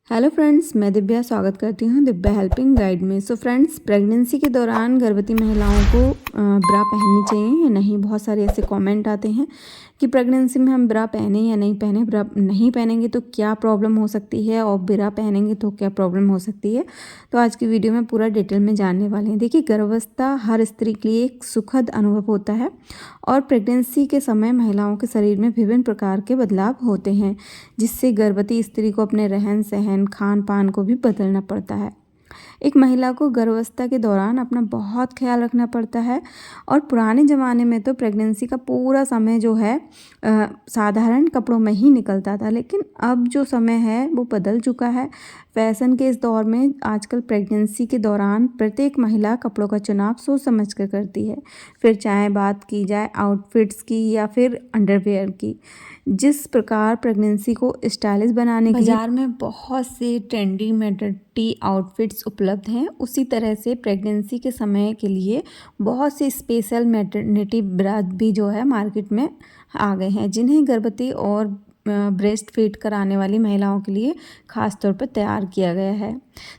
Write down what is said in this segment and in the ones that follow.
Hello friends, मैं दिव्या स्वागत करती हूँ दिव्या हेल्पिंग गाइड में। सो फ्रेंड्स, प्रेगनेंसी के दौरान गर्भवती महिलाओं को ब्रा पहननी चाहिए या नहीं। बहुत सारे ऐसे कमेंट आते हैं कि प्रेगनेंसी में हम ब्रा पहने या नहीं पहने, ब्रा नहीं पहनेंगे तो क्या प्रॉब्लम हो सकती है और ब्रा पहनेंगे तो क्या प्रॉब्लम हो सकती है। तो आज की वीडियो में पूरा डिटेल में जानने वाले हैं। देखिए, गर्भावस्था हर स्त्री के लिए एक सुखद अनुभव होता है और प्रेगनेंसी के समय महिलाओं के शरीर में विभिन्न प्रकार के बदलाव होते हैं, जिससे गर्भवती स्त्री को अपने रहन सहन खान पान को भी बदलना पड़ता है। एक महिला को गर्भावस्था के दौरान अपना बहुत ख्याल रखना पड़ता है और पुराने ज़माने में तो प्रेगनेंसी का पूरा समय जो है साधारण कपड़ों में ही निकलता था, लेकिन अब जो समय है वो बदल चुका है। फैशन के इस दौर में आजकल प्रेगनेंसी के दौरान प्रत्येक महिला कपड़ों का चुनाव सोच समझ कर करती है, फिर चाहे बात की जाए आउटफिट्स की या फिर अंडरवेयर की। जिस प्रकार प्रेगनेंसी को स्टाइलिश बनाने के बाजार में बहुत से ट्रेंडी मैटरनिटी आउटफिट्स उपलब्ध हैं, उसी तरह से प्रेगनेंसी के समय के लिए बहुत से स्पेशल मैटरनिटी ब्रा भी जो है मार्केट में आ गए हैं, जिन्हें गर्भवती और ब्रेस्ट फीड कराने वाली महिलाओं के लिए ख़ास तौर पर तैयार किया गया है।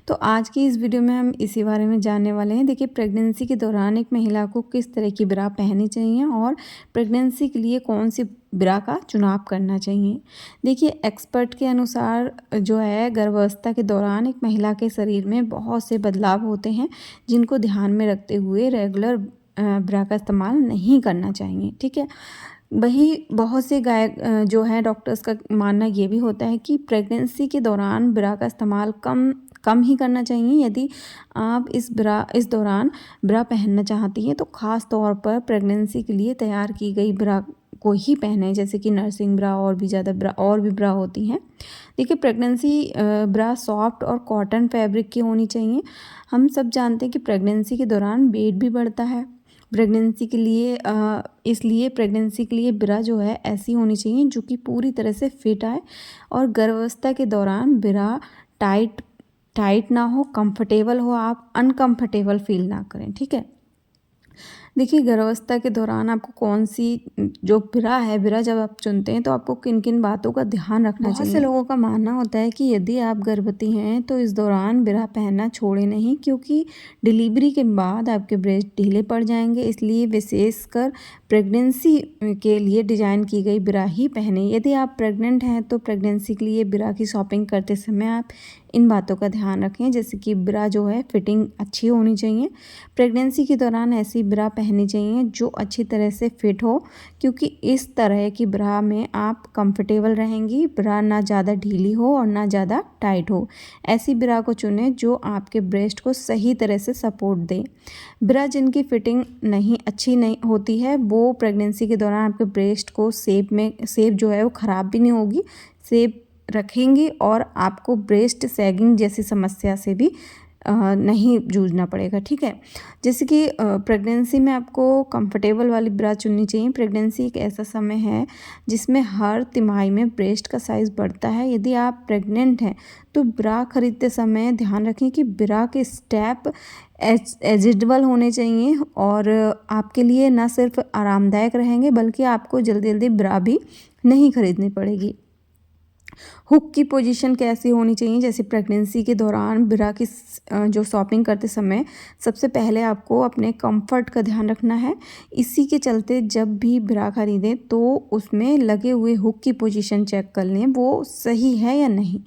तो आज की इस वीडियो में हम इसी बारे में जानने वाले हैं। देखिए, प्रेगनेंसी के दौरान एक महिला को किस तरह की ब्रा पहननी चाहिए और प्रेगनेंसी के लिए कौन सी ब्रा का चुनाव करना चाहिए। देखिए, एक्सपर्ट के अनुसार जो है गर्भावस्था के दौरान एक महिला के शरीर में बहुत से बदलाव होते हैं, जिनको ध्यान में रखते हुए रेगुलर ब्रा का इस्तेमाल नहीं करना चाहिए। ठीक है, वही बहुत से गायक जो है डॉक्टर्स का मानना ये भी होता है कि प्रेगनेंसी के दौरान ब्रा का इस्तेमाल कम ही करना चाहिए। यदि आप इस दौरान ब्रा पहनना चाहती हैं तो ख़ास तौर पर प्रेगनेंसी के लिए तैयार की गई ब्रा को ही पहने, जैसे कि नर्सिंग ब्रा और भी ब्रा होती हैं। देखिए, प्रेगनेंसी ब्रा सॉफ्ट और कॉटन फैब्रिक की होनी चाहिए। हम सब जानते हैं कि प्रेगनेंसी के दौरान वेट भी बढ़ता है प्रेगनेंसी के लिए, इसलिए प्रेगनेंसी के लिए ब्रा जो है ऐसी होनी चाहिए जो कि पूरी तरह से फिट आए और गर्भावस्था के दौरान ब्रा टाइट ना हो, कंफर्टेबल हो, आप अनकंफर्टेबल फील ना करें। ठीक है, देखिए, गर्भावस्था के दौरान आपको कौन सी जो ब्रा जब आप चुनते हैं तो आपको किन किन बातों का ध्यान रखना चाहिए। बहुत से लोगों का मानना होता है कि यदि आप गर्भवती हैं तो इस दौरान ब्रा पहनना छोड़े नहीं, क्योंकि डिलीवरी के बाद आपके ब्रेस्ट ढीले पड़ जाएंगे। इसलिए विशेषकर प्रेगनेंसी के लिए डिज़ाइन की गई ब्रा ही पहने। यदि आप प्रेग्नेंट हैं तो प्रेगनेंसी के लिए ब्रा की शॉपिंग करते समय आप इन बातों का ध्यान रखें, जैसे कि ब्रा जो है फिटिंग अच्छी होनी चाहिए। प्रेगनेंसी के दौरान ऐसी ब्रा पहननी चाहिए जो अच्छी तरह से फिट हो, क्योंकि इस तरह की ब्रा में आप कंफर्टेबल रहेंगी। ब्रा ना ज़्यादा ढीली हो और ना ज़्यादा टाइट हो। ऐसी ब्रा को चुनें जो आपके ब्रेस्ट को सही तरह से सपोर्ट दे। ब्रा जिनकी फिटिंग अच्छी नहीं होती है वो प्रेगनेंसी के दौरान आपके ब्रेस्ट को शेप जो है वो ख़राब भी नहीं होगी, शेप रखेंगी और आपको ब्रेस्ट सैगिंग जैसी समस्या से भी नहीं जूझना पड़ेगा। ठीक है, जैसे कि प्रेगनेंसी में आपको कंफर्टेबल वाली ब्रा चुननी चाहिए। प्रेगनेंसी एक ऐसा समय है जिसमें हर तिमाही में ब्रेस्ट का साइज़ बढ़ता है। यदि आप प्रेग्नेंट हैं तो ब्रा खरीदते समय ध्यान रखें कि ब्रा के स्टेप एडजस्टेबल होने चाहिए और आपके लिए न सिर्फ आरामदायक रहेंगे बल्कि आपको जल्दी जल्दी ब्रा भी नहीं खरीदनी पड़ेगी। हुक की पोजीशन कैसी होनी चाहिए, जैसे प्रेगनेंसी के दौरान ब्रा की जो शॉपिंग करते समय सबसे पहले आपको अपने कंफर्ट का ध्यान रखना है। इसी के चलते जब भी ब्रा खरीदें तो उसमें लगे हुए हुक की पोजीशन चेक कर लें, वो सही है या नहीं।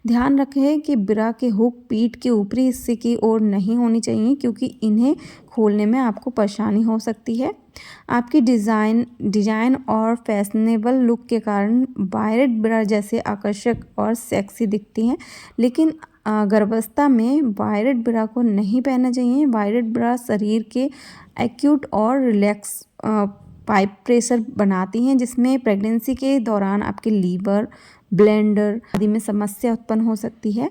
ध्यान रखें कि ब्रा के हुक पीठ के ऊपरी हिस्से की ओर नहीं होनी चाहिए, क्योंकि इन्हें खोलने में आपको परेशानी हो सकती है। आपकी डिज़ाइन और फैशनेबल लुक के कारण वायर्ड ब्रा जैसे आकर्षक और सेक्सी दिखती हैं, लेकिन गर्भावस्था में वायर्ड ब्रा को नहीं पहनना चाहिए। वायर्ड ब्रा शरीर के एक्यूट और रिलैक्स पाइप प्रेशर बनाती हैं, जिसमें प्रेगनेंसी के दौरान आपके लीवर ब्लेंडर आदि में समस्या उत्पन्न हो सकती है।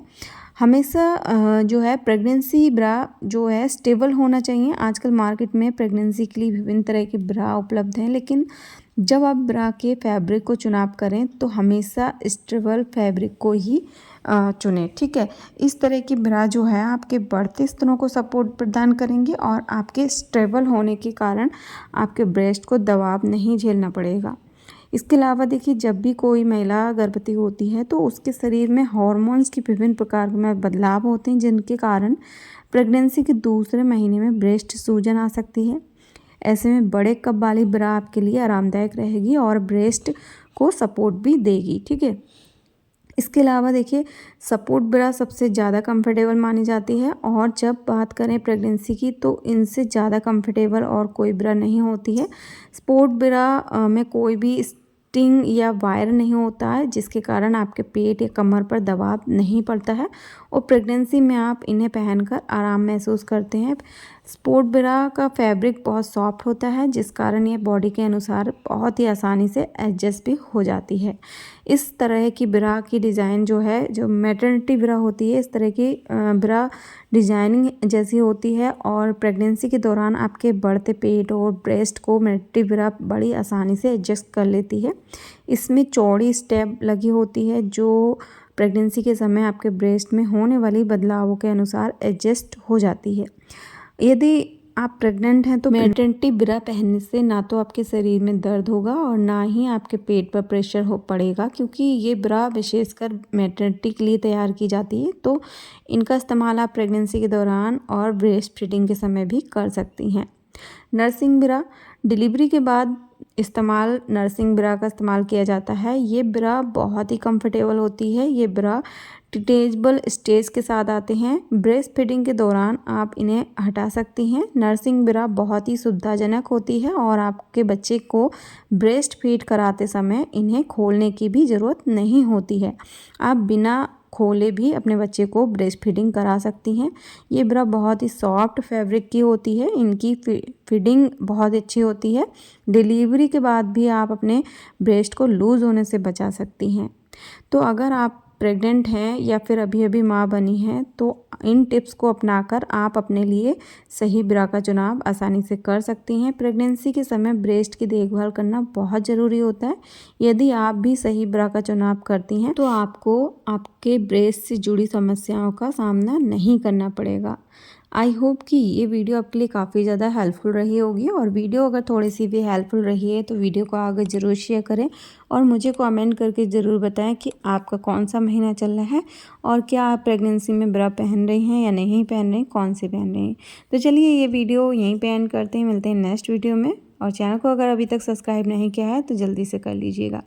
हमेशा जो है प्रेगनेंसी ब्रा जो है स्टेबल होना चाहिए। आजकल मार्केट में प्रेगनेंसी के लिए विभिन्न तरह के ब्रा उपलब्ध हैं, लेकिन जब आप ब्रा के फैब्रिक को चुनाव करें तो हमेशा स्टेबल फैब्रिक को ही चुनें। ठीक है, इस तरह की ब्रा जो है आपके बढ़ते स्तनों को सपोर्ट प्रदान करेंगे और आपके स्टेबल होने के कारण आपके ब्रेस्ट को दबाव नहीं झेलना पड़ेगा। इसके अलावा देखिए, जब भी कोई महिला गर्भवती होती है तो उसके शरीर में हार्मोन्स की विभिन्न प्रकार में बदलाव होते हैं, जिनके कारण प्रेगनेंसी के दूसरे महीने में ब्रेस्ट सूजन आ सकती है। ऐसे में बड़े कप वाली ब्रा आपके लिए आरामदायक रहेगी और ब्रेस्ट को सपोर्ट भी देगी। ठीक है। इसके अलावा देखिए, सपोर्ट ब्रा सबसे ज़्यादा कंफर्टेबल मानी जाती है, और जब बात करें प्रेगनेंसी की तो इनसे ज़्यादा कंफर्टेबल और कोई ब्रा नहीं होती है। सपोर्ट ब्रा में कोई भी स्टिंग या वायर नहीं होता है, जिसके कारण आपके पेट या कमर पर दबाव नहीं पड़ता है और प्रेगनेंसी में आप इन्हें पहनकर आराम महसूस करते हैं। सपोर्ट ब्रा का फैब्रिक बहुत सॉफ्ट होता है, जिस कारण ये बॉडी के अनुसार बहुत ही आसानी से एडजस्ट भी हो जाती है। इस तरह की ब्रा की डिज़ाइन जो है, जो मैटरनिटी ब्रा होती है, इस तरह की ब्रा डिजाइनिंग जैसी होती है और प्रेगनेंसी के दौरान आपके बढ़ते पेट और ब्रेस्ट को मैटरनिटी ब्रा बड़ी आसानी से एडजस्ट कर लेती है। इसमें चौड़ी स्टेप लगी होती है, जो प्रेगनेंसी के समय आपके ब्रेस्ट में होने वाली बदलावों के अनुसार एडजस्ट हो जाती है। यदि आप प्रेग्नेंट हैं तो मैटरनिटी ब्रा पहनने से ना तो आपके शरीर में दर्द होगा और ना ही आपके पेट पर प्रेशर हो पड़ेगा, क्योंकि ये ब्रा विशेषकर मैटरनिटी के लिए तैयार की जाती है। तो इनका इस्तेमाल आप प्रेगनेंसी के दौरान और ब्रेस्ट फीडिंग के समय भी कर सकती हैं। नर्सिंग ब्रा डिलीवरी के बाद नर्सिंग ब्रा का इस्तेमाल किया जाता है। ये ब्रा बहुत ही कंफर्टेबल होती है। ये ब्रा डिटेचेबल स्टेज के साथ आते हैं। ब्रेस्ट फीडिंग के दौरान आप इन्हें हटा सकती हैं। नर्सिंग ब्रा बहुत ही सुविधाजनक होती है और आपके बच्चे को ब्रेस्ट फीड कराते समय इन्हें खोलने की भी ज़रूरत नहीं होती है। आप बिना खोले भी अपने बच्चे को ब्रेस्ट फीडिंग करा सकती हैं। ये ब्रा बहुत ही सॉफ्ट फैब्रिक की होती है। इनकी फीडिंग बहुत अच्छी होती है। डिलीवरी के बाद भी आप अपने ब्रेस्ट को लूज़ होने से बचा सकती हैं। तो अगर आप प्रेग्नेंट हैं या फिर अभी अभी माँ बनी हैं तो इन टिप्स को अपनाकर आप अपने लिए सही ब्रा का चुनाव आसानी से कर सकती हैं। प्रेगनेंसी के समय ब्रेस्ट की देखभाल करना बहुत ज़रूरी होता है। यदि आप भी सही ब्रा का चुनाव करती हैं तो आपको आपके ब्रेस्ट से जुड़ी समस्याओं का सामना नहीं करना पड़ेगा। आई होप कि ये वीडियो आपके लिए काफ़ी ज़्यादा हेल्पफुल रही होगी, और वीडियो अगर थोड़ी सी भी हेल्पफुल रही है तो वीडियो को आगे ज़रूर शेयर करें और मुझे कमेंट करके ज़रूर बताएं कि आपका कौन सा महीना चल रहा है और क्या आप प्रेगनेंसी में ब्रा पहन रही हैं या नहीं पहन रही हैं, कौन से पहन रही हैं। तो चलिए ये वीडियो यहीं पे एंड करते हैं, मिलते हैं नेक्स्ट वीडियो में। और चैनल को अगर अभी तक सब्सक्राइब नहीं किया है तो जल्दी से कर लीजिएगा।